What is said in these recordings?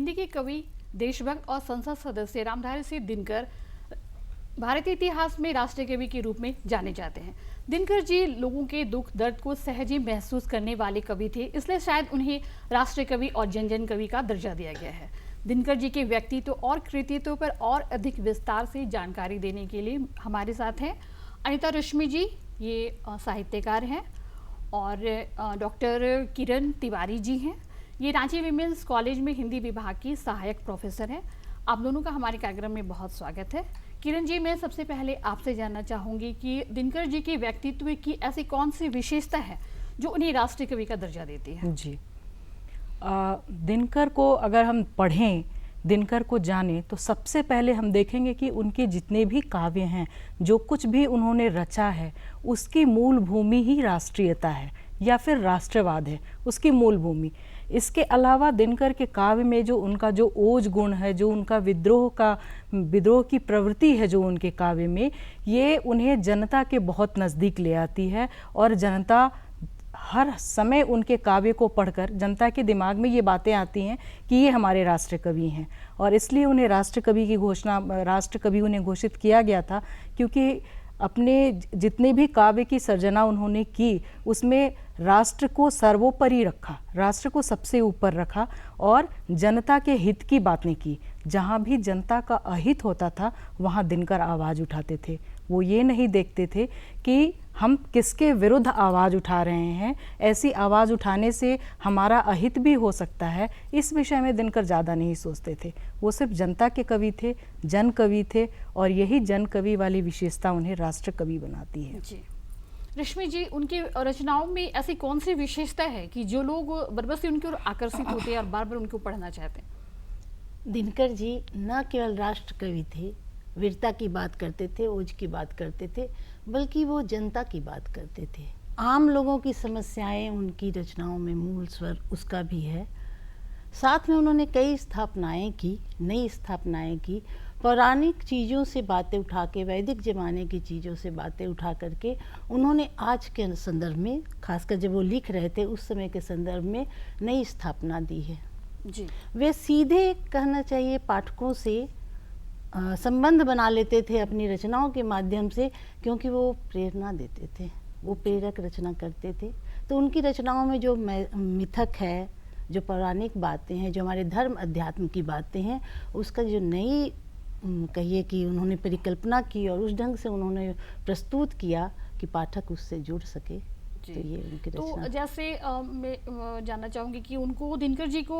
हिंदी के कवि, देशभक्त और संसद सदस्य रामधारी सिंह दिनकर भारतीय इतिहास में राष्ट्रीय कवि के रूप में जाने जाते हैं। दिनकर जी लोगों के दुख दर्द को सहज ही महसूस करने वाले कवि थे, इसलिए शायद उन्हें राष्ट्रीय कवि और जन जन कवि का दर्जा दिया गया है। दिनकर जी के व्यक्तित्व और कृतित्व पर और अधिक विस्तार से जानकारी देने के लिए हमारे साथ हैं अनिता रश्मि जी, ये साहित्यकार हैं, और डॉक्टर किरण तिवारी जी हैं, ये रांची विमेंस कॉलेज में हिंदी विभाग की सहायक प्रोफेसर हैं। आप दोनों का हमारे कार्यक्रम में बहुत स्वागत है। किरण जी, मैं सबसे पहले आपसे जानना चाहूँगी कि दिनकर जी के व्यक्तित्व की ऐसी कौन सी विशेषता है जो उन्हें राष्ट्रीय कवि का दर्जा देती है? जी, दिनकर को अगर हम पढ़ें, दिनकर को जानें, तो सबसे पहले हम देखेंगे कि उनके जितने भी काव्य हैं, जो कुछ भी उन्होंने रचा है, उसकी मूल भूमि ही राष्ट्रीयता है या फिर राष्ट्रवाद है, उसकी मूल भूमि। इसके अलावा दिनकर के काव्य में जो उनका जो ओज गुण है, जो उनका विद्रोह की प्रवृत्ति है जो उनके काव्य में, ये उन्हें जनता के बहुत नज़दीक ले आती है और जनता हर समय उनके काव्य को पढ़कर जनता के दिमाग में ये बातें आती हैं कि ये हमारे राष्ट्र कवि हैं। और इसलिए उन्हें राष्ट्र कवि की घोषणा, राष्ट्र कवि उन्हें घोषित किया गया था, क्योंकि अपने जितने भी काव्य की सर्जना उन्होंने की, उसमें राष्ट्र को सर्वोपरि रखा, राष्ट्र को सबसे ऊपर रखा और जनता के हित की बातें की। जहाँ भी जनता का अहित होता था वहाँ दिनकर आवाज़ उठाते थे। वो ये नहीं देखते थे कि हम किसके विरुद्ध आवाज़ उठा रहे हैं, ऐसी आवाज़ उठाने से हमारा अहित भी हो सकता है, इस विषय में दिनकर ज़्यादा नहीं सोचते थे। वो सिर्फ जनता के कवि थे, जन कवि थे, और यही जन कवि वाली विशेषता उन्हें राष्ट्र कवि बनाती है। जी रश्मि जी, उनकी रचनाओं में ऐसी कौन सी विशेषता है कि जो लोग बरबर से उनकी ओर आकर्षित होते हैं और बार बार उनको पढ़ना चाहते हैं? दिनकर जी न केवल राष्ट्र कवि थे, वीरता की बात करते थे, ओज की बात करते थे, बल्कि वो जनता की बात करते थे। आम लोगों की समस्याएं उनकी रचनाओं में मूल स्वर उसका भी है। साथ में उन्होंने कई स्थापनाएं की, नई स्थापनाएं की, पौराणिक चीज़ों से बातें उठा के, वैदिक ज़माने की चीज़ों से बातें उठा करके उन्होंने आज के संदर्भ में, खासकर जब वो लिख रहे थे उस समय के संदर्भ में, नई स्थापना दी है। जी, वे सीधे, कहना चाहिए, पाठकों से संबंध बना लेते थे अपनी रचनाओं के माध्यम से, क्योंकि वो प्रेरणा देते थे, वो प्रेरक रचना करते थे। तो उनकी रचनाओं में जो मिथक है, जो पौराणिक बातें हैं, जो हमारे धर्म अध्यात्म की बातें हैं, उसका जो नई कहिए कि उन्होंने परिकल्पना की और उस ढंग से उन्होंने प्रस्तुत किया कि पाठक उससे जुड़ सके। तो ये उनकी रचना। तो जैसे मैं जानना चाहूँगी कि उनको, दिनकर जी को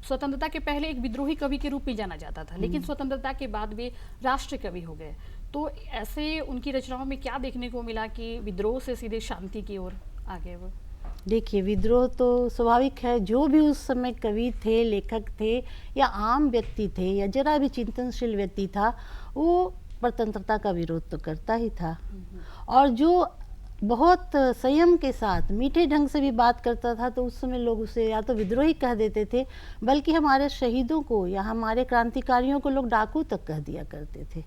स्वतंत्रता के पहले एक विद्रोही कवि के रूप में जाना जाता था, लेकिन स्वतंत्रता के बाद वे राष्ट्र कवि हो गए। तो ऐसे उनकी रचनाओं में क्या देखने को मिला कि विद्रोह से सीधे शांति की ओर आ गए वो? देखिए, विद्रोह तो स्वाभाविक है। जो भी उस समय कवि थे, लेखक थे, या आम व्यक्ति थे, या जरा भी चिंतनशील व्यक्ति था, वो स्वतंत्रता का विरोध तो करता ही था। और जो बहुत संयम के साथ, मीठे ढंग से भी बात करता था, तो उस समय लोग उसे या तो विद्रोही कह देते थे, बल्कि हमारे शहीदों को या हमारे क्रांतिकारियों को लोग डाकू तक कह दिया करते थे।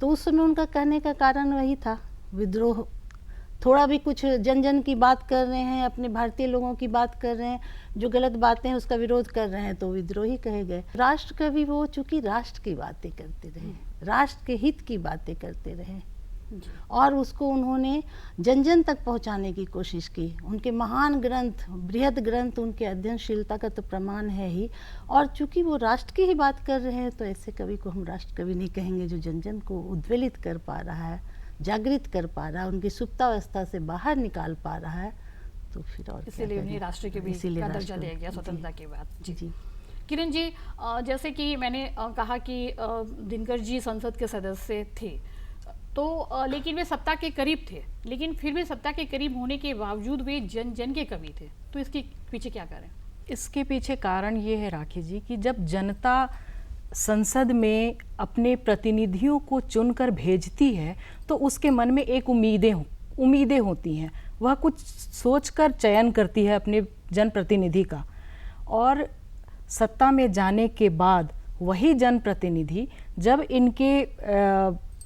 तो उस समय उनका कहने का कारण वही था, विद्रोह। थोड़ा भी कुछ जन जन की बात कर रहे हैं, अपने भारतीय लोगों की बात कर रहे हैं, जो गलत बातें हैं उसका विरोध कर रहे हैं, तो विद्रोही कहे गए। राष्ट्र कवि वो चूंकि राष्ट्र की बातें करते रहे, राष्ट्र के हित की बातें करते रहे, और उसको उन्होंने जन जन तक पहुंचाने की कोशिश की। उनके महान ग्रंथ, बृहद ग्रंथ, उनके अध्ययनशीलता का तो प्रमाण है ही। और चूंकि वो राष्ट्र की ही बात कर रहे हैं, तो ऐसे कवि को हम राष्ट्र कवि नहीं कहेंगे जो जन जन को उद्वेलित कर पा रहा है, जागृत कर पा रहा है, उनकी सुप्तावस्था से बाहर निकाल पा रहा है। तो फिर और इसीलिए उन्हें राष्ट्रीय कवि का दर्जा दिया गया स्वतंत्रता के बाद। जी जी। किरण जी, जैसे कि मैंने कहा कि दिनकर जी संसद के सदस्य थे, तो लेकिन वे सत्ता के करीब थे, लेकिन फिर भी सत्ता के करीब होने के बावजूद वे जन जन के कवि थे। तो इसके पीछे क्या कारण? इसके पीछे कारण ये है राखी जी कि जब जनता संसद में अपने प्रतिनिधियों को चुनकर भेजती है, तो उसके मन में एक उम्मीदें होती हैं। वह कुछ सोचकर चयन करती है अपने जनप्रतिनिधि का, और सत्ता में जाने के बाद वही जनप्रतिनिधि जब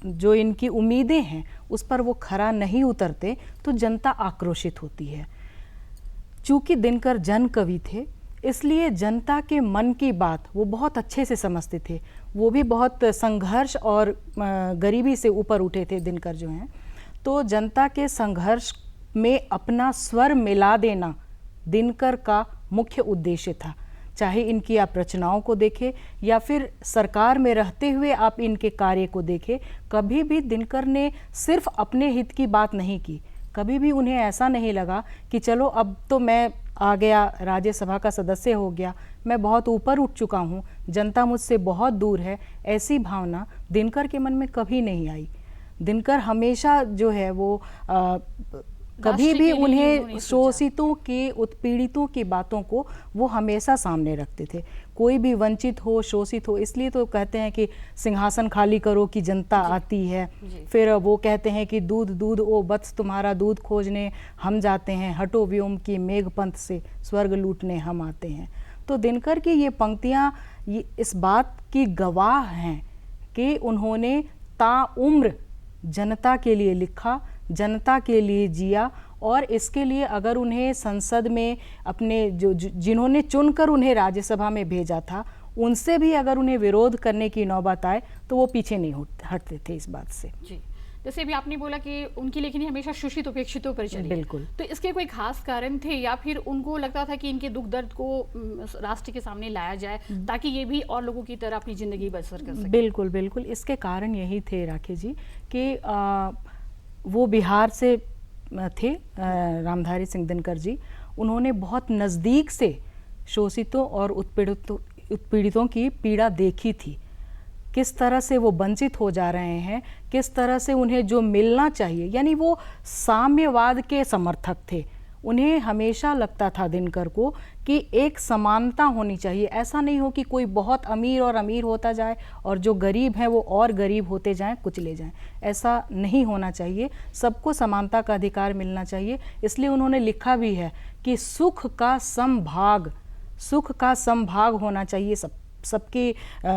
जो इनकी उम्मीदें हैं उस पर वो खरा नहीं उतरते, तो जनता आक्रोशित होती है। चूँकि दिनकर जन कवि थे, इसलिए जनता के मन की बात वो बहुत अच्छे से समझते थे। वो भी बहुत संघर्ष और गरीबी से ऊपर उठे थे दिनकर जो हैं। तो जनता के संघर्ष में अपना स्वर मिला देना दिनकर का मुख्य उद्देश्य था। चाहे इनकी आप रचनाओं को देखें या फिर सरकार में रहते हुए आप इनके कार्य को देखें, कभी भी दिनकर ने सिर्फ अपने हित की बात नहीं की। कभी भी उन्हें ऐसा नहीं लगा कि चलो अब तो मैं आ गया, राज्यसभा का सदस्य हो गया, मैं बहुत ऊपर उठ चुका हूँ, जनता मुझसे बहुत दूर है, ऐसी भावना दिनकर के मन में कभी नहीं आई। दिनकर हमेशा जो है वो कभी भी उन्हें शोषितों के, उत्पीड़ितों की बातों को वो हमेशा सामने रखते थे। कोई भी वंचित हो, शोषित हो, इसलिए तो कहते हैं कि सिंहासन खाली करो कि जनता आती है। फिर वो कहते हैं कि दूध दूध ओ वत्स तुम्हारा दूध खोजने हम जाते हैं, हटो व्योम की मेघपंथ से स्वर्ग लूटने हम आते हैं। तो दिनकर की ये पंक्तियाँ इस बात की गवाह हैं कि उन्होंने ताउम्र जनता के लिए लिखा, जनता के लिए जिया, और इसके लिए अगर उन्हें संसद में अपने जिन्होंने चुनकर उन्हें राज्यसभा में भेजा था, उनसे भी अगर उन्हें विरोध करने की नौबत आए तो वो पीछे नहीं हटते थे इस बात से। जी, जैसे भी आपने बोला कि उनकी लेखनी हमेशा शोषित उपेक्षितों पर चली। बिल्कुल। तो इसके कोई खास कारण थे या फिर उनको लगता था कि इनके दुख दर्द को राष्ट्र के सामने लाया जाए ताकि ये भी और लोगों की तरह अपनी जिंदगी बसर कर सके? बिल्कुल बिल्कुल, इसके कारण यही थे राखी जी कि वो बिहार से थे, रामधारी सिंह दिनकर जी। उन्होंने बहुत नज़दीक से शोषितों और उत्पीड़ितों की पीड़ा देखी थी, किस तरह से वो वंचित हो जा रहे हैं, किस तरह से उन्हें जो मिलना चाहिए, यानी वो साम्यवाद के समर्थक थे। उन्हें हमेशा लगता था दिनकर को कि एक समानता होनी चाहिए। ऐसा नहीं हो कि कोई बहुत अमीर और अमीर होता जाए और जो गरीब हैं वो और गरीब होते जाएं, कुचले जाएं। ऐसा नहीं होना चाहिए, सबको समानता का अधिकार मिलना चाहिए। इसलिए उन्होंने लिखा भी है कि सुख का समभाग होना चाहिए सबके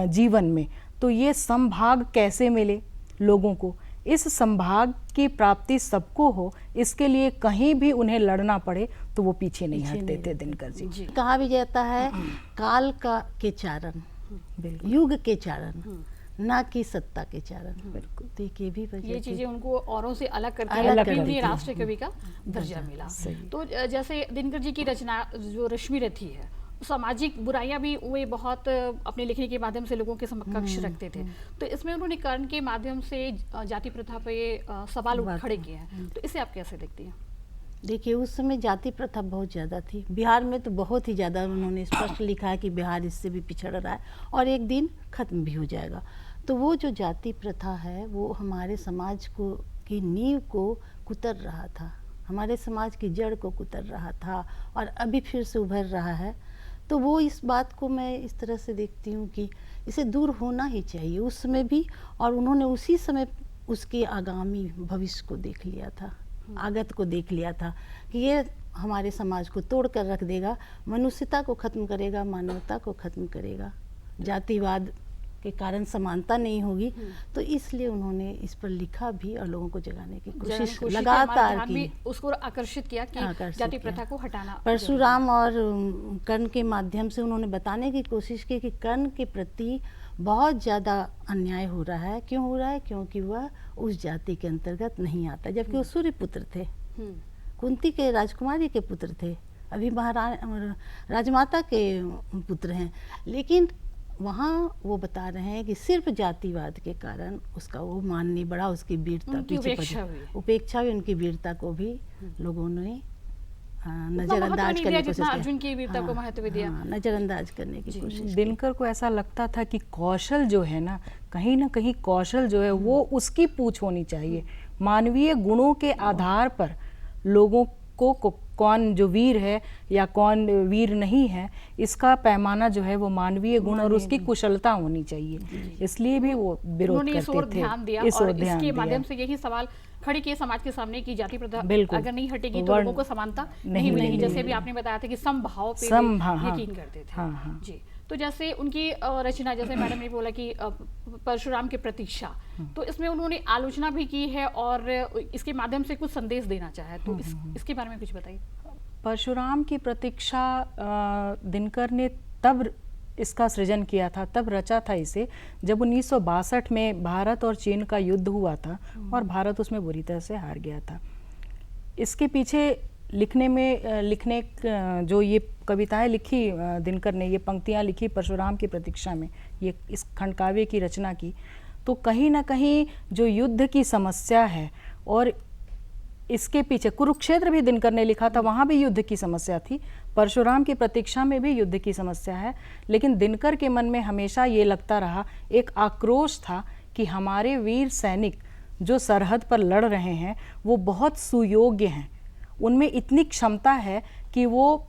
जीवन में। तो ये समभाग कैसे मिले लोगों को, इस संभाग की प्राप्ति सबको हो, इसके लिए कहीं भी उन्हें लड़ना पड़े तो वो पीछे नहीं हटते थे दिनकर जी। कहा भी जाता है काल के चारण, युग के चारण, ना कि सत्ता के चारण। बिल्कुल, तो ये भी ये चीजें उनको औरों से अलग करती है, राष्ट्र कवि का दर्जा मिला। तो जैसे दिनकर जी की रचना जो रश्मि रथी है, सामाजिक बुराइयां भी वे बहुत अपने लिखने के माध्यम से लोगों के समकक्ष रखते थे। तो इसमें उन्होंने कर्ण के माध्यम से जाति प्रथा पे सवाल खड़े किए हैं। तो इसे आप कैसे देखती हैं? देखिए, उस समय जाति प्रथा बहुत ज़्यादा थी बिहार में, तो बहुत ही ज़्यादा। उन्होंने स्पष्ट लिखा है कि बिहार इससे भी पिछड़ रहा है और एक दिन ख़त्म भी हो जाएगा। तो वो जो जाति प्रथा है वो हमारे समाज को की नींव को कुतर रहा था, हमारे समाज की जड़ को कुतर रहा था और अभी फिर से उभर रहा है। तो वो इस बात को मैं इस तरह से देखती हूँ कि इसे दूर होना ही चाहिए उस समय भी, और उन्होंने उसी समय उसके आगामी भविष्य को देख लिया था, आगत को देख लिया था कि ये हमारे समाज को तोड़ कर रख देगा, मनुष्यता को ख़त्म करेगा, मानवता को ख़त्म करेगा, जातिवाद के कारण समानता नहीं होगी। तो इसलिए उन्होंने इस पर लिखा भी और लोगों को जगाने की कोशिश लगातार की, उसको आकर्षित किया कि जाति प्रथा को हटाना। परशुराम और कर्ण के माध्यम से उन्होंने बताने की कोशिश की कि कर्ण के प्रति बहुत ज़्यादा अन्याय हो रहा है। क्यों हो रहा है? क्योंकि वह उस जाति के अंतर्गत नहीं आता, जबकि वो सूर्य पुत्र थे, कुंती के राजकुमारी के पुत्र थे, अभी राजमाता के पुत्र हैं। लेकिन वहाँ वो बता रहे हैं कि सिर्फ जातिवाद के कारण उसका वो मान नहीं बढ़ा, उसकी वीरता उपेक्षा हुई, उनकी वीरता को भी लोगों ने नजरअंदाज करने की कोशिश अर्जुन की वीरता को महत्व दिया, नजरअंदाज करने की कोशिश। दिनकर को ऐसा लगता था कि कौशल जो है ना कहीं कौशल जो है वो उसकी पूछ होनी चाहिए। मानवीय गुणों के आधार पर लोगों को कौन जो वीर है या कौन वीर नहीं है, इसका पैमाना जो है वो मानवीय गुण और उसकी कुशलता होनी चाहिए। इसलिए भी वो विरोध करते थे, ध्यान दिया और इसके माध्यम से यही सवाल खड़े किए समाज के सामने की जाति प्रथा अगर नहीं हटेगी तो लोगों को समानता नहीं मिलेगी। जैसे भी आपने बताया था कि समभाव पे यकीन करते थे। जी, तो जैसे उनकी रचना, जैसे मैडम ने बोला कि परशुराम की प्रतीक्षा, तो इसमें उन्होंने आलोचना भी की है और इसके माध्यम से कुछ संदेश देना चाहा है। तो इसके बारे में कुछ बताइए। परशुराम की प्रतीक्षा दिनकर ने तब इसका सृजन किया था, तब रचा था इसे, जब 1962 में भारत और चीन का युद्ध हुआ था और भारत उसमें बुरी तरह से हार गया था। इसके पीछे लिखने जो ये कविताएं लिखी दिनकर ने, ये पंक्तियां लिखी परशुराम की प्रतीक्षा में, ये इस खंड काव्य की रचना की, तो कहीं ना कहीं जो युद्ध की समस्या है, और इसके पीछे कुरुक्षेत्र भी दिनकर ने लिखा था, वहाँ भी युद्ध की समस्या थी, परशुराम की प्रतीक्षा में भी युद्ध की समस्या है, लेकिन दिनकर के मन में हमेशा ये लगता रहा, एक आक्रोश था कि हमारे वीर सैनिक जो सरहद पर लड़ रहे हैं वो बहुत सुयोग्य हैं, उनमें इतनी क्षमता है कि वो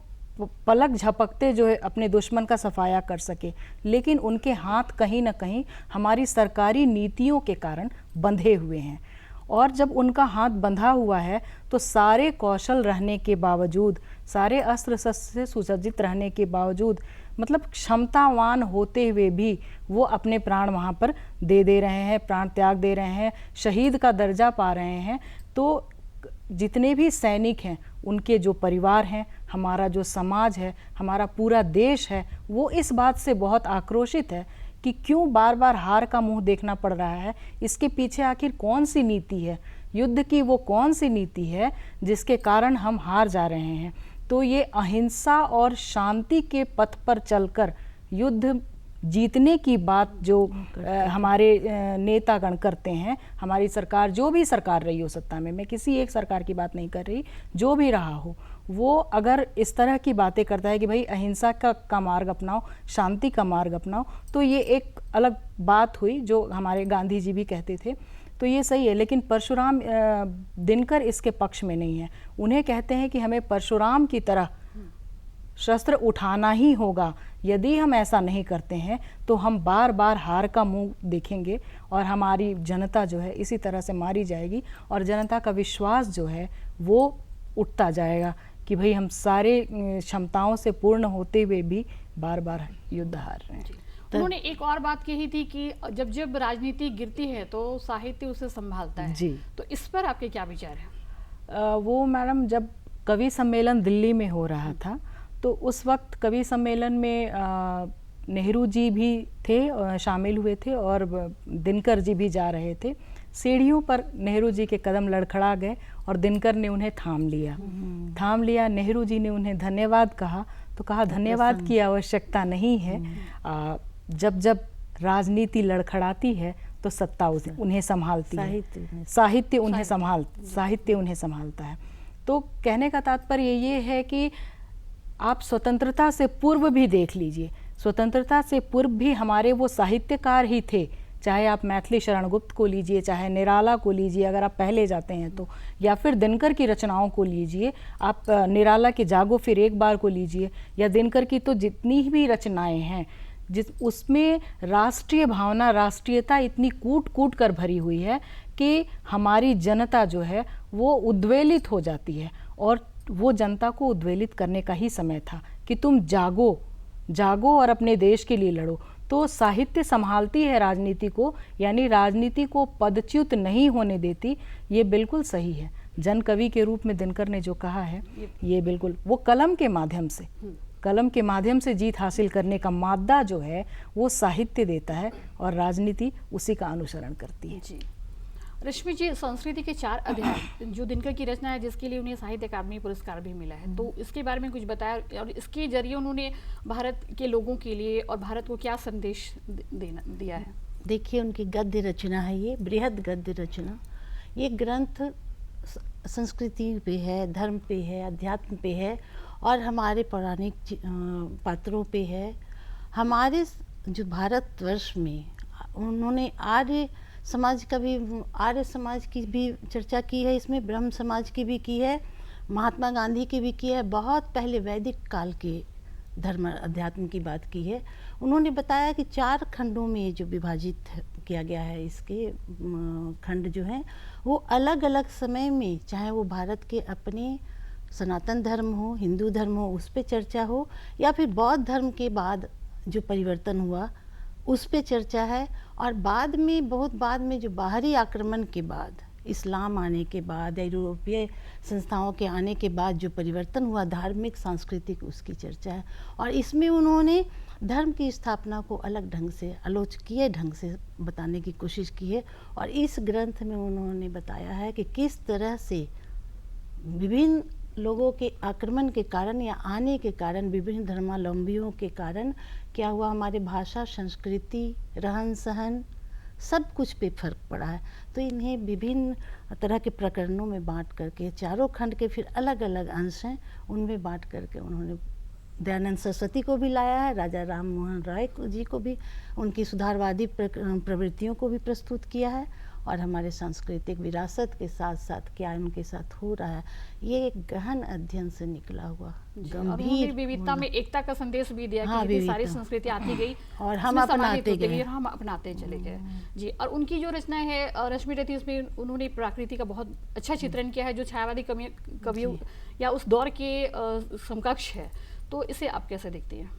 पलक झपकते जो है अपने दुश्मन का सफाया कर सके, लेकिन उनके हाथ कहीं ना कहीं हमारी सरकारी नीतियों के कारण बंधे हुए हैं। और जब उनका हाथ बंधा हुआ है तो सारे कौशल रहने के बावजूद, सारे अस्त्र शस्त्र से सुसज्जित रहने के बावजूद, मतलब क्षमतावान होते हुए भी वो अपने प्राण वहाँ पर दे रहे हैं, प्राण त्याग दे रहे हैं, शहीद का दर्जा पा रहे हैं। तो जितने भी सैनिक हैं, उनके जो परिवार हैं, हमारा जो समाज है, हमारा पूरा देश है, वो इस बात से बहुत आक्रोशित है कि क्यों बार बार हार का मुंह देखना पड़ रहा है, इसके पीछे आखिर कौन सी नीति है, युद्ध की वो कौन सी नीति है जिसके कारण हम हार जा रहे हैं। तो ये अहिंसा और शांति के पथ पर चलकर युद्ध जीतने की बात जो हमारे नेतागण करते हैं, हमारी सरकार, जो भी सरकार रही हो सत्ता में, मैं किसी एक सरकार की बात नहीं कर रही, जो भी रहा हो, वो अगर इस तरह की बातें करता है कि भाई अहिंसा का मार्ग अपनाओ, शांति का मार्ग अपनाओ, तो ये एक अलग बात हुई जो हमारे गांधी जी भी कहते थे, तो ये सही है। लेकिन परशुराम दिनकर इसके पक्ष में नहीं है। उन्हें कहते हैं कि हमें परशुराम की तरह शस्त्र उठाना ही होगा, यदि हम ऐसा नहीं करते हैं तो हम बार बार हार का मुंह देखेंगे और हमारी जनता जो है इसी तरह से मारी जाएगी, और जनता का विश्वास जो है वो उठता जाएगा कि भाई हम सारे क्षमताओं से पूर्ण होते हुए भी बार बार युद्ध हार रहे हैं। उन्होंने एक और बात कही थी कि जब जब राजनीति गिरती है तो साहित्य उसे संभालता है जी। तो इस पर आपके क्या विचार है? वो मैडम, जब कवि सम्मेलन दिल्ली में हो रहा था तो उस वक्त कवि सम्मेलन में नेहरू जी भी थे, शामिल हुए थे, और दिनकर जी भी जा रहे थे। सीढ़ियों पर नेहरू जी के कदम लड़खड़ा गए और दिनकर ने उन्हें थाम लिया। नेहरू जी ने उन्हें धन्यवाद कहा तो कहा धन्यवाद की आवश्यकता नहीं है, जब जब राजनीति लड़खड़ाती है तो सत्ता उन्हें संभालती है, साहित्य उन्हें संभालता है। तो कहने का तात्पर्य ये है कि आप स्वतंत्रता से पूर्व भी देख लीजिए, स्वतंत्रता से पूर्व भी हमारे वो साहित्यकार ही थे, चाहे आप मैथिली शरण गुप्त को लीजिए, चाहे निराला को लीजिए अगर आप पहले जाते हैं तो, या फिर दिनकर की रचनाओं को लीजिए, आप निराला के जागो फिर एक बार को लीजिए, या दिनकर की तो जितनी भी रचनाएं हैं उसमें राष्ट्रीय भावना, राष्ट्रीयता इतनी कूट कूट कर भरी हुई है कि हमारी जनता जो है वो उद्वेलित हो जाती है, और वो जनता को उद्वेलित करने का ही समय था कि तुम जागो और अपने देश के लिए लड़ो। तो साहित्य संभालती है राजनीति को, यानी राजनीति को पदच्युत नहीं होने देती, ये बिल्कुल सही है। जन कवि के रूप में दिनकर ने जो कहा है ये बिल्कुल, वो कलम के माध्यम से जीत हासिल करने का मादा जो है वो साहित्य देता है और राजनीति उसी का अनुसरण करती है। जी रश्मि जी, संस्कृति के 4 अध्याय जो दिनकर की रचना है जिसके लिए उन्हें साहित्य अकादमी पुरस्कार भी मिला है, तो इसके बारे में कुछ बताया और इसके जरिए उन्होंने भारत के लोगों के लिए और भारत को क्या संदेश दिया है? देखिए, उनकी गद्य रचना है, ये बृहद गद्य रचना। ये ग्रंथ संस्कृति पे है, धर्म पे है, अध्यात्म पे है और हमारे पौराणिक पात्रों पे है। हमारे जो भारतवर्ष में उन्होंने आर्य समाज की भी चर्चा की है, इसमें ब्रह्म समाज की भी की है, महात्मा गांधी की भी की है, बहुत पहले वैदिक काल के धर्म अध्यात्म की बात की है। उन्होंने बताया कि 4 खंडों में जो विभाजित किया गया है, इसके खंड जो हैं वो अलग अलग समय में, चाहे वो भारत के अपने सनातन धर्म हो, हिंदू धर्म हो, उस पे चर्चा हो, या फिर बौद्ध धर्म के बाद जो परिवर्तन हुआ उस पे चर्चा है, और बाद में, बहुत बाद में, जो बाहरी आक्रमण के बाद इस्लाम आने के बाद या यूरोपीय संस्थाओं के आने के बाद जो परिवर्तन हुआ धार्मिक सांस्कृतिक, उसकी चर्चा है। और इसमें उन्होंने धर्म की स्थापना को अलग ढंग से, आलोचकीय ढंग से बताने की कोशिश की है। और इस ग्रंथ में उन्होंने बताया है कि किस तरह से विभिन्न लोगों के आक्रमण के कारण या आने के कारण, विभिन्न धर्मावलंबियों के कारण क्या हुआ, हमारे भाषा, संस्कृति, रहन सहन सब कुछ पे फर्क पड़ा है। तो इन्हें विभिन्न तरह के प्रकरणों में बांट करके, चारों खंड के फिर अलग अलग अंश हैं, उनमें बांट करके उन्होंने दयानंद सरस्वती को भी लाया है, राजा राम मोहन राय जी को भी, उनकी सुधारवादी प्रवृत्तियों को भी प्रस्तुत किया है। और हमारे सांस्कृतिक विरासत के साथ साथ क्या उनके साथ हो रहा है, ये एक गहन अध्ययन से निकला हुआ गंभीर, विविधता में एकता का संदेश भी दिया कि इतनी सारी संस्कृति आती गई और हम अपनाते गए, हम अपनाते चले गए जी। और उनकी जो रचना है रश्मि रथी, उसमें उन्होंने प्रकृति का बहुत अच्छा चित्रण किया है, जो छायावादी कवियों या उस दौर के समकक्ष है। तो इसे आप कैसे देखती हैं?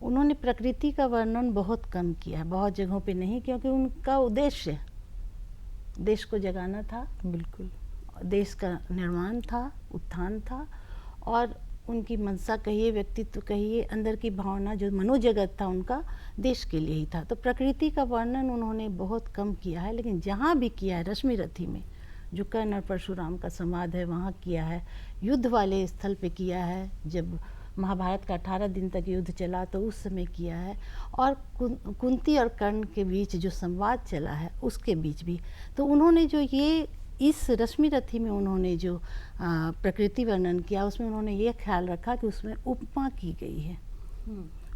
उन्होंने प्रकृति का वर्णन बहुत कम किया है, बहुत जगहों पे नहीं, क्योंकि उनका उद्देश्य देश को जगाना था, बिल्कुल देश का निर्माण था, उत्थान था। और उनकी मनसा कहिए, व्यक्तित्व कहिए, अंदर की भावना, जो मनोजगत था उनका, देश के लिए ही था। तो प्रकृति का वर्णन उन्होंने बहुत कम किया है। लेकिन जहाँ भी किया है, रश्मि रथी में जो कर्ण और परशुराम का संवाद है वहाँ किया है, युद्ध वाले स्थल पे किया है, जब महाभारत का 18 दिन तक युद्ध चला तो उस समय किया है, और कुंती और कर्ण के बीच जो संवाद चला है उसके बीच भी। तो उन्होंने जो ये इस रश्मि रथी में उन्होंने जो प्रकृति वर्णन किया, उसमें उन्होंने ये ख्याल रखा कि उसमें उपमा की गई है।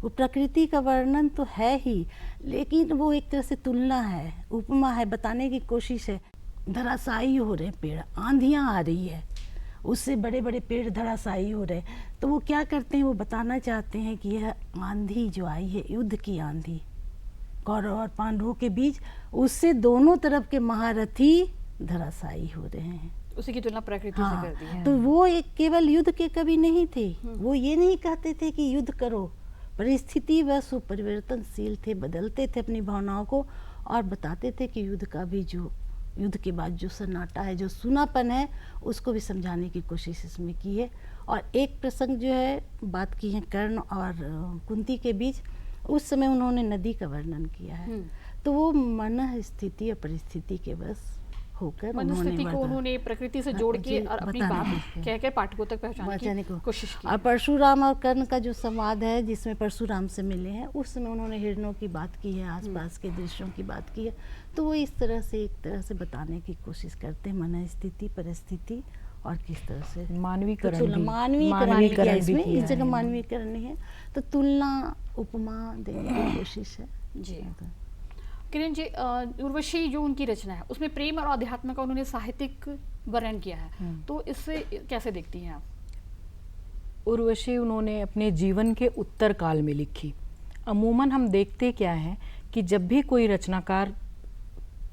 वो प्रकृति का वर्णन तो है ही, लेकिन वो एक तरह से तुलना है, उपमा है, बताने की कोशिश है। धराशायी हो रहे पेड़, आंधियाँ आ रही है, उससे बड़े बड़े पेड़ धराशायी हो रहे, तो वो क्या करते हैं, वो बताना चाहते हैं कि यह आंधी जो आई है, युद्ध की आंधी कौरव और पांडवों के बीच, उससे दोनों तरफ के महारथी धराशायी हो रहे हैं। उसी की तुलना प्रकृति से कर दी है। तो वो एक केवल युद्ध के कवि नहीं थे, वो ये नहीं कहते थे कि युद्ध करो, परिस्थिति वश वो परिवर्तनशील थे, बदलते थे अपनी भावनाओं को, और बताते थे कि युद्ध का भी जो, युद्ध के बाद जो सन्नाटा है, जो सूनापन है, उसको भी समझाने की कोशिश इसमें की है। और एक प्रसंग जो है, बात की है कर्ण और कुंती के बीच, उस समय उन्होंने नदी का वर्णन किया है। तो वो मन स्थिति और परिस्थिति के बस होकर मनस्थिति को उन्होंने प्रकृति से जोड़ के और अपनी बात कहकर पाठकों तक पहुंचाने की कोशिश की। और परशुराम और कर्ण का जो संवाद है, जिसमें परशुराम से मिले हैं, उस समय उन्होंने हिरणों की बात की है, आसपास के दृश्यों की बात की है। तो वो इस तरह से, एक तरह से बताने की कोशिश करते हैं मन स्थिति, परिस्थिति, और किस तरह से मानवीकरण मानवीकरण इसमें, इस जगह मानवीकरण नहीं है, तो तुलना, उपमा देने की कोशिश है जी। किरण जी, उर्वशी जो उनकी रचना है, उसमें प्रेम और अध्यात्म का उन्होंने साहित्यिक वर्णन किया है, तो इससे कैसे देखती हैं आप? उर्वशी उन्होंने अपने जीवन के उत्तर काल में लिखी। अमूमन हम देखते क्या हैं कि जब भी कोई रचनाकार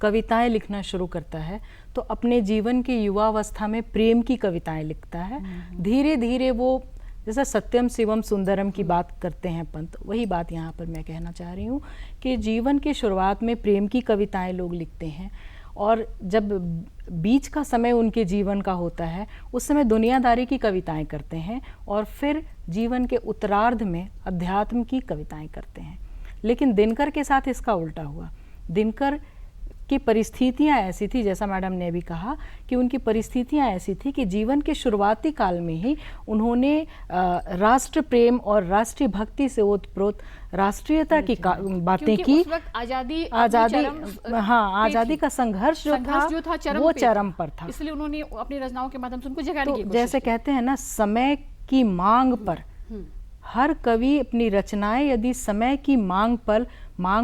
कविताएं लिखना शुरू करता है तो अपने जीवन के युवावस्था में प्रेम की कविताएं लिखता है। धीरे धीरे वो, जैसा सत्यम शिवम सुंदरम की बात करते हैं पंत, वही बात यहाँ पर मैं कहना चाह रही हूँ कि जीवन के शुरुआत में प्रेम की कविताएं लोग लिखते हैं, और जब बीच का समय उनके जीवन का होता है उस समय दुनियादारी की कविताएं करते हैं, और फिर जीवन के उत्तरार्ध में अध्यात्म की कविताएं करते हैं। लेकिन दिनकर के साथ इसका उल्टा हुआ। दिनकर की परिस्थितियां ऐसी थी, जैसा मैडम ने भी कहा कि उनकी परिस्थितियां ऐसी थी कि जीवन के शुरुआती काल में ही उन्होंने राष्ट्र प्रेम और राष्ट्रीय भक्ति से ओतप्रोत राष्ट्रीयता की बातें की। उस वक्त आजादी आजादी का संघर्ष जो था वो चरम पर था, इसलिए उन्होंने अपनी रचनाओं के माध्यम से उनको जगाने की कोशिश जैसे कहते हैं ना, समय की मांग पर हर कवि अपनी रचनाएं यदि समय की मांग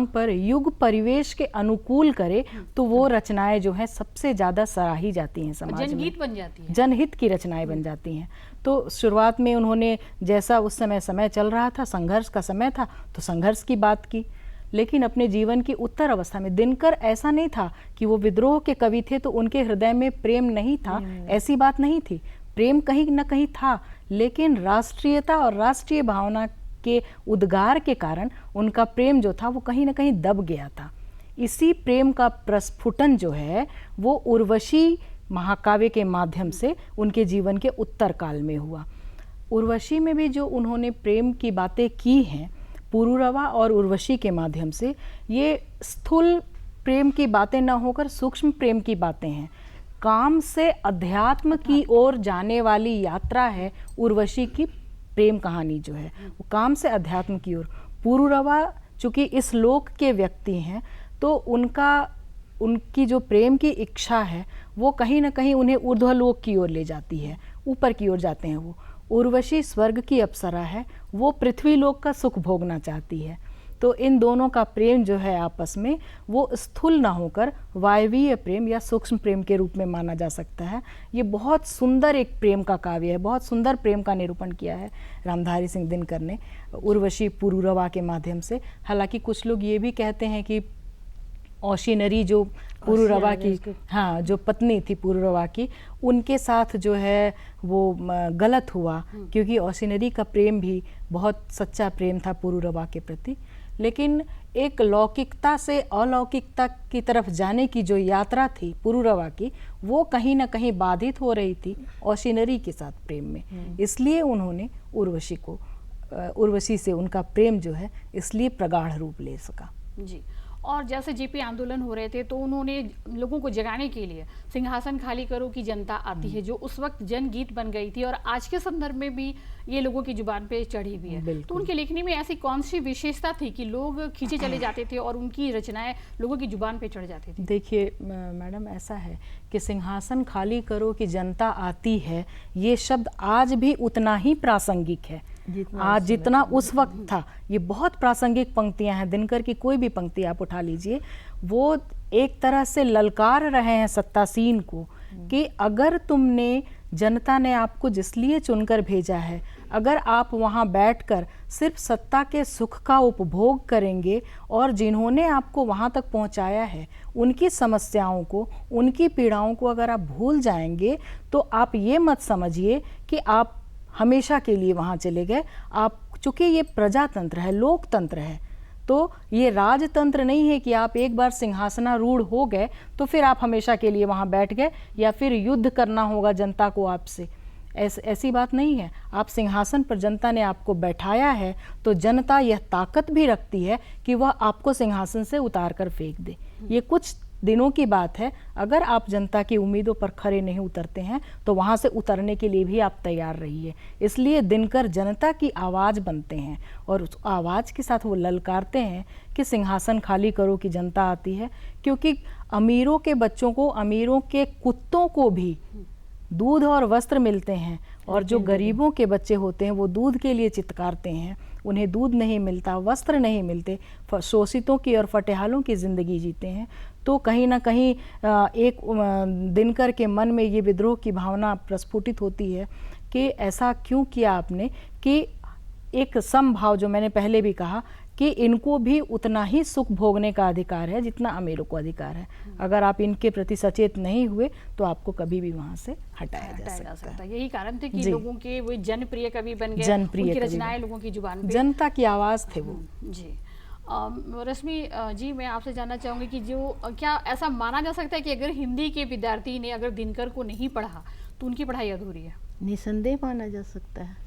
पर युग परिवेश के अनुकूल करे तो वो रचनाएं जो हैं सबसे ज्यादा सराही जाती हैं, समाज में जनहित बन जाती है, जनहित की रचनाएं बन जाती हैं। तो शुरुआत में उन्होंने, जैसा उस समय चल रहा था, संघर्ष का समय था, तो संघर्ष की बात की। लेकिन अपने जीवन की उत्तर अवस्था में दिनकर ऐसा नहीं था कि वो विद्रोह के कवि थे तो उनके हृदय में प्रेम नहीं था, ऐसी बात नहीं थी। प्रेम कहीं न कहीं था, लेकिन राष्ट्रीयता और राष्ट्रीय भावना के उद्गार के कारण उनका प्रेम जो था वो कहीं न कहीं दब गया था। इसी प्रेम का प्रस्फुटन जो है वो उर्वशी महाकाव्य के माध्यम से उनके जीवन के उत्तर काल में हुआ। उर्वशी में भी जो उन्होंने प्रेम की बातें की हैं पुरूरवा और उर्वशी के माध्यम से, ये स्थूल प्रेम की बातें न होकर सूक्ष्म प्रेम की बातें हैं। काम से अध्यात्म की ओर जाने वाली यात्रा है उर्वशी की प्रेम कहानी जो है, वो काम से अध्यात्म की ओर। पुरूरवा चूँकि इस लोक के व्यक्ति हैं तो उनकी जो प्रेम की इच्छा है वो कहीं ना कहीं उन्हें ऊर्ध्वलोक की ओर ले जाती है, ऊपर की ओर जाते हैं वो। उर्वशी स्वर्ग की अप्सरा है, वो पृथ्वी लोक का सुख भोगना चाहती है। तो इन दोनों का प्रेम जो है आपस में वो स्थूल ना होकर वायवीय प्रेम या सूक्ष्म प्रेम के रूप में माना जा सकता है। ये बहुत सुंदर एक प्रेम का काव्य है, बहुत सुंदर प्रेम का निरूपण किया है रामधारी सिंह दिनकर ने उर्वशी पुरूरवा के माध्यम से। हालांकि कुछ लोग ये भी कहते हैं कि औशिनरी जो पुरूरवा की, हाँ, जो पत्नी थी पुरूरवा की, उनके साथ जो है वो गलत हुआ, क्योंकि औशिनरी का प्रेम भी बहुत सच्चा प्रेम था पुरूरवा के प्रति। लेकिन एक लौकिकता से अलौकिकता की तरफ जाने की जो यात्रा थी पुरूरवा की, वो कहीं ना कहीं बाधित हो रही थी औशिनरी के साथ प्रेम में। इसलिए उन्होंने उर्वशी से उनका प्रेम जो है इसलिए प्रगाढ़ रूप ले सका। जी। और जैसे जेपी आंदोलन हो रहे थे तो उन्होंने लोगों को जगाने के लिए सिंहासन खाली करो की जनता आती है, जो उस वक्त जनगीत बन गई थी और आज के संदर्भ में भी ये लोगों की जुबान पे चढ़ी हुई है। तो उनके लेखनी में ऐसी कौन सी विशेषता थी कि लोग खींचे चले जाते थे और उनकी रचनाएं लोगों की जुबान पे चढ़ जाती थी? देखिए मैडम, ऐसा है कि सिंहासन खाली करो कि जनता आती है, ये शब्द आज भी उतना ही प्रासंगिक है आज जितना उस वक्त था। ये बहुत प्रासंगिक पंक्तियां हैं, दिनकर की कोई भी पंक्ति आप उठा लीजिए, वो एक तरह से ललकार रहे हैं सत्तासीन को कि अगर तुमने, जनता ने आपको जिसलिए चुनकर भेजा है, अगर आप वहाँ बैठकर सिर्फ सत्ता के सुख का उपभोग करेंगे और जिन्होंने आपको वहाँ तक पहुँचाया है उनकी समस्याओं को, उनकी पीड़ाओं को अगर आप भूल जाएंगे, तो आप ये मत समझिए कि आप हमेशा के लिए वहाँ चले गए। आप, चूँकि ये प्रजातंत्र है, लोकतंत्र है, तो ये राजतंत्र नहीं है कि आप एक बार सिंहासनारूढ़ हो गए तो फिर आप हमेशा के लिए वहाँ बैठ गए या फिर युद्ध करना होगा जनता को आपसे। ऐसी बात नहीं है। आप सिंहासन पर जनता ने आपको बैठाया है तो जनता यह ताकत भी रखती है कि वह आपको सिंहासन से उतार कर फेंक दे। ये कुछ दिनों की बात है। अगर आप जनता की उम्मीदों पर खरे नहीं उतरते हैं तो वहाँ से उतरने के लिए भी आप तैयार रहिए। इसलिए दिनकर जनता की आवाज़ बनते हैं और उस आवाज़ के साथ वो ललकारते हैं कि सिंहासन खाली करो कि जनता आती है। क्योंकि अमीरों के बच्चों को, अमीरों के कुत्तों को भी दूध और वस्त्र मिलते हैं, और जो गरीबों के बच्चे होते हैं वो दूध के लिए चित्कारते हैं, उन्हें दूध नहीं मिलता, वस्त्र नहीं मिलते, शोषितों की और फटेहालों की ज़िंदगी जीते हैं। तो कहीं ना कहीं एक दिनकर के मन में ये विद्रोह की भावना प्रस्फुटित होती है कि ऐसा क्यों किया आपने, कि एक समभाव, जो मैंने पहले भी कहा कि इनको भी उतना ही सुख भोगने का अधिकार है जितना अमीरों को अधिकार है। अगर आप इनके प्रति सचेत नहीं हुए तो आपको कभी भी वहाँ से हटाया जा सकता है। यही कारण थे कि लोगों के वो जनप्रिय कवि बन गए, जनप्रिय उनकी रचनाएं लोगों की जुबान पे, जनता की आवाज़ थे वो। जी। रश्मि जी, मैं आपसे जानना चाहूँगी कि जो क्या ऐसा माना जा सकता है कि अगर हिंदी के विद्यार्थी ने अगर दिनकर को नहीं पढ़ा तो उनकी पढ़ाई अधूरी है? निसंदेह माना जा सकता है।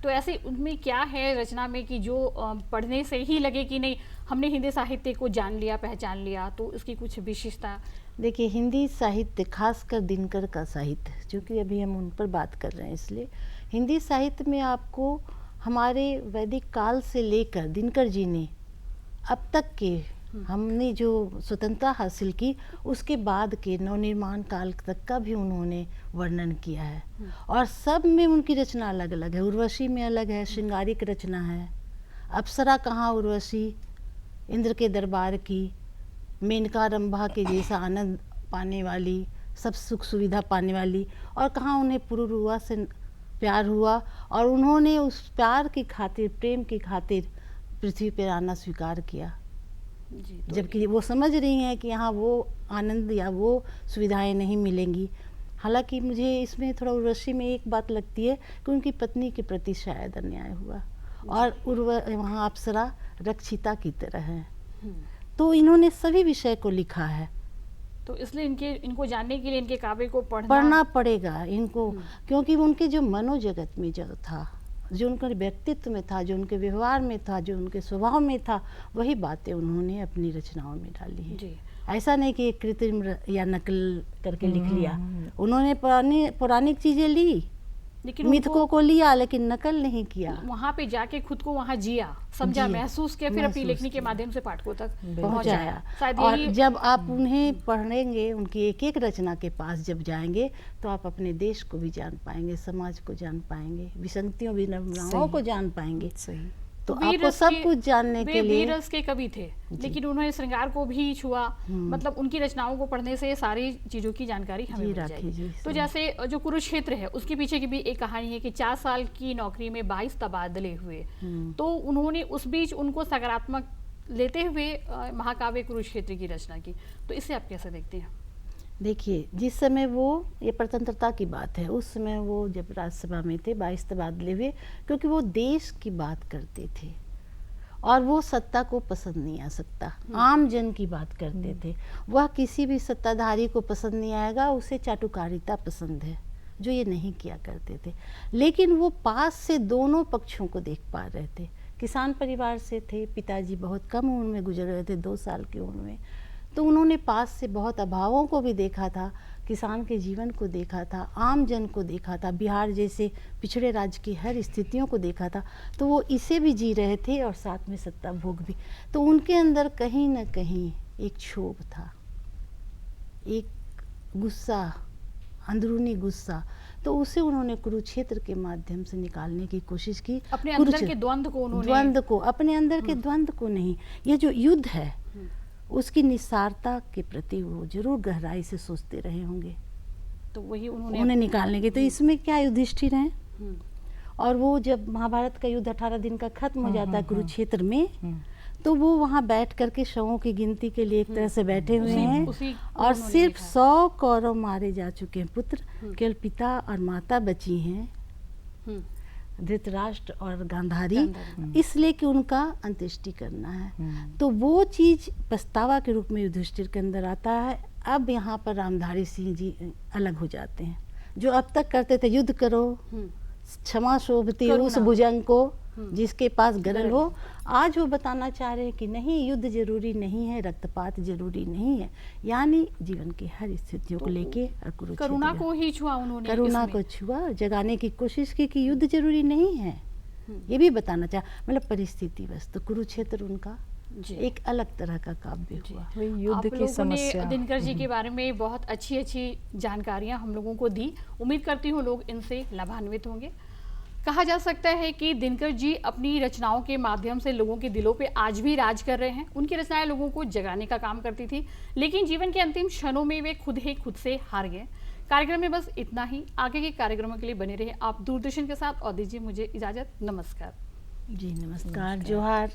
तो ऐसे उनमें क्या है रचना में कि जो पढ़ने से ही लगे कि नहीं, हमने हिंदी साहित्य को जान लिया, पहचान लिया, तो इसकी कुछ विशेषता? देखिए, हिंदी साहित्य, खासकर दिनकर का साहित्य, जो कि अभी हम उन पर बात कर रहे हैं, इसलिए हिंदी साहित्य में आपको हमारे वैदिक काल से लेकर दिनकर जी ने अब तक के, हमने जो स्वतंत्रता हासिल की उसके बाद के नवनिर्माण काल तक का भी उन्होंने वर्णन किया है। और सब में उनकी रचना अलग अलग है। उर्वशी में अलग है, श्रृंगारिक रचना है। अप्सरा कहाँ उर्वशी, इंद्र के दरबार की, मेनका रंभा के जैसा आनंद पाने वाली, सब सुख सुविधा पाने वाली, और कहाँ उन्हें पुरूरवा से प्यार हुआ और उन्होंने उस प्यार की खातिर, प्रेम की खातिर पृथ्वी पर आना स्वीकार किया। जबकि वो समझ रही हैं कि यहाँ वो आनंद या वो सुविधाएं नहीं मिलेंगी। हालांकि मुझे इसमें थोड़ा उर्वशी में एक बात लगती है कि उनकी पत्नी के प्रति शायद अन्याय हुआ, और वहाँ अप्सरा रक्षिता की तरह है। तो इन्होंने सभी विषय को लिखा है। तो इसलिए इनको जानने के लिए इनके काव्य को पढ़ना पड़ेगा इनको, क्योंकि उनके जो मनोजगत में जो था, जो उनके व्यक्तित्व में था, जो उनके व्यवहार में था, जो उनके स्वभाव में था, वही बातें उन्होंने अपनी रचनाओं में डाली है। जी। ऐसा नहीं कि एक कृत्रिम या नकल करके लिख लिया। उन्होंने पौराणिक चीजें ली, लेकिन मिथकों को लिया, लेकिन नकल नहीं किया। वहाँ पे जाके खुद को वहाँ जिया, समझा, जिया, महसूस किया, फिर अपनी महसूस लेखनी के किया। माध्यम से पाठकों तक पहुंचाया। शायद और यही जब आप उन्हें पढ़ेंगे, उनकी एक एक रचना के पास जब जाएंगे, तो आप अपने देश को भी जान पाएंगे, समाज को जान पाएंगे, विसंगतियों विनम्रताओं को जान पाएंगे। सही। तो वीर आपको रस सब के- कुछ जानने वे के लिए वीर रस के कवि थे, लेकिन उन्होंने श्रृंगार को भी छुआ। मतलब उनकी रचनाओं को पढ़ने से सारी चीजों की जानकारी हमें जी, मिल राखी जाएगी। जी, तो सही। जैसे जो कुरुक्षेत्र है, उसके पीछे की भी एक कहानी है कि 4 साल की नौकरी में 22 तबादले हुए। तो उन्होंने उस बीच उनको सकारात्मक लेते हुए महाकाव्य कुरुक्षेत्र की रचना की। तो इसे आप कैसे देखते हैं? देखिए, जिस समय वो, ये स्वतंत्रता की बात है, उस समय वो जब राज्यसभा में थे, 22 तबादले हुए, क्योंकि वो देश की बात करते थे और वो सत्ता को पसंद नहीं आ सकता, आम जन की बात करते थे। वह किसी भी सत्ताधारी को पसंद नहीं आएगा, उसे चाटुकारिता पसंद है, जो ये नहीं किया करते थे। लेकिन वो पास से दोनों पक्षों को देख पा रहे थे। किसान परिवार से थे, पिताजी बहुत कम उम्र में गुजर गए थे, 2 साल की उम्र में। तो उन्होंने पास से बहुत अभावों को भी देखा था, किसान के जीवन को देखा था, आम जन को देखा था, बिहार जैसे पिछड़े राज्य की हर स्थितियों को देखा था। तो वो इसे भी जी रहे थे और साथ में सत्ता भोग भी। तो उनके अंदर कहीं ना कहीं एक क्षोभ था, एक गुस्सा, अंदरूनी गुस्सा। तो उसे उन्होंने कुरुक्षेत्र के माध्यम से निकालने की कोशिश की। अपने अंदर के द्वंद्व को उन्होंने द्वंद्व को, अपने अंदर के द्वंद्व को नहीं, ये जो युद्ध है उसकी निस्सारता के प्रति वो जरूर गहराई से सोचते रहे होंगे, तो वही उन्हें उन्होंने निकालने के। तो इसमें क्या युधिष्ठिर हैं, हम्म, और वो जब महाभारत का युद्ध 18 दिन का खत्म हो जाता है कुरुक्षेत्र में, हम्म। तो वो वहाँ बैठ करके शवों की गिनती के लिए एक तरह से बैठे हुए हैं, उसी को और उन्होंने सिर्फ लिखा है। 100 कौरव मारे जा चुके हैं पुत्र, केवल पिता और माता बची हैं, हम्म, धृतराष्ट्र और गांधारी, गांधारी। इसलिए कि उनका अंत्येष्टि करना है। तो वो चीज पछतावा के रूप में युधिष्ठिर के अंदर आता है। अब यहाँ पर रामधारी सिंह जी अलग हो जाते हैं, जो अब तक करते थे युद्ध करो, हम्म, क्षमा शोभती करुणा। उस भुजंग को जिसके पास गरल हो। आज वो बताना चाह रहे हैं कि नहीं, युद्ध जरूरी नहीं है, रक्तपात जरूरी नहीं है, यानी जीवन की हर स्थितियों को लेके और कुरुक्षेत्र करुणा में को ही छुआ उन्होंने करुणा इसमें। को छुआ और जगाने की कोशिश की कि युद्ध जरूरी नहीं है, ये भी बताना चाहा। मतलब परिस्थिति बस। तो कुरुक्षेत्र उनका जी। एक अलग तरह का काव्य हुआ। वही आप युद्ध की लोगों ने समस्या। दिनकर जी के बारे में बहुत अच्छी अच्छी जानकारियां हम लोगों को दी। उम्मीद करती हूँ लोग इनसे लाभान्वित होंगे। कहा जा सकता है कि दिनकर जी अपनी रचनाओं के माध्यम से लोगों के दिलों पे आज भी राज कर रहे हैं। उनकी रचनाएं लोगों को जगाने का काम करती थी, लेकिन जीवन के अंतिम क्षणों में वे खुद से हार गए। कार्यक्रम में बस इतना ही। आगे के कार्यक्रमों के लिए बने रहे आप दूरदर्शन के साथ, और दीजिए मुझे इजाजत। नमस्कार। जी नमस्कार, जोहार।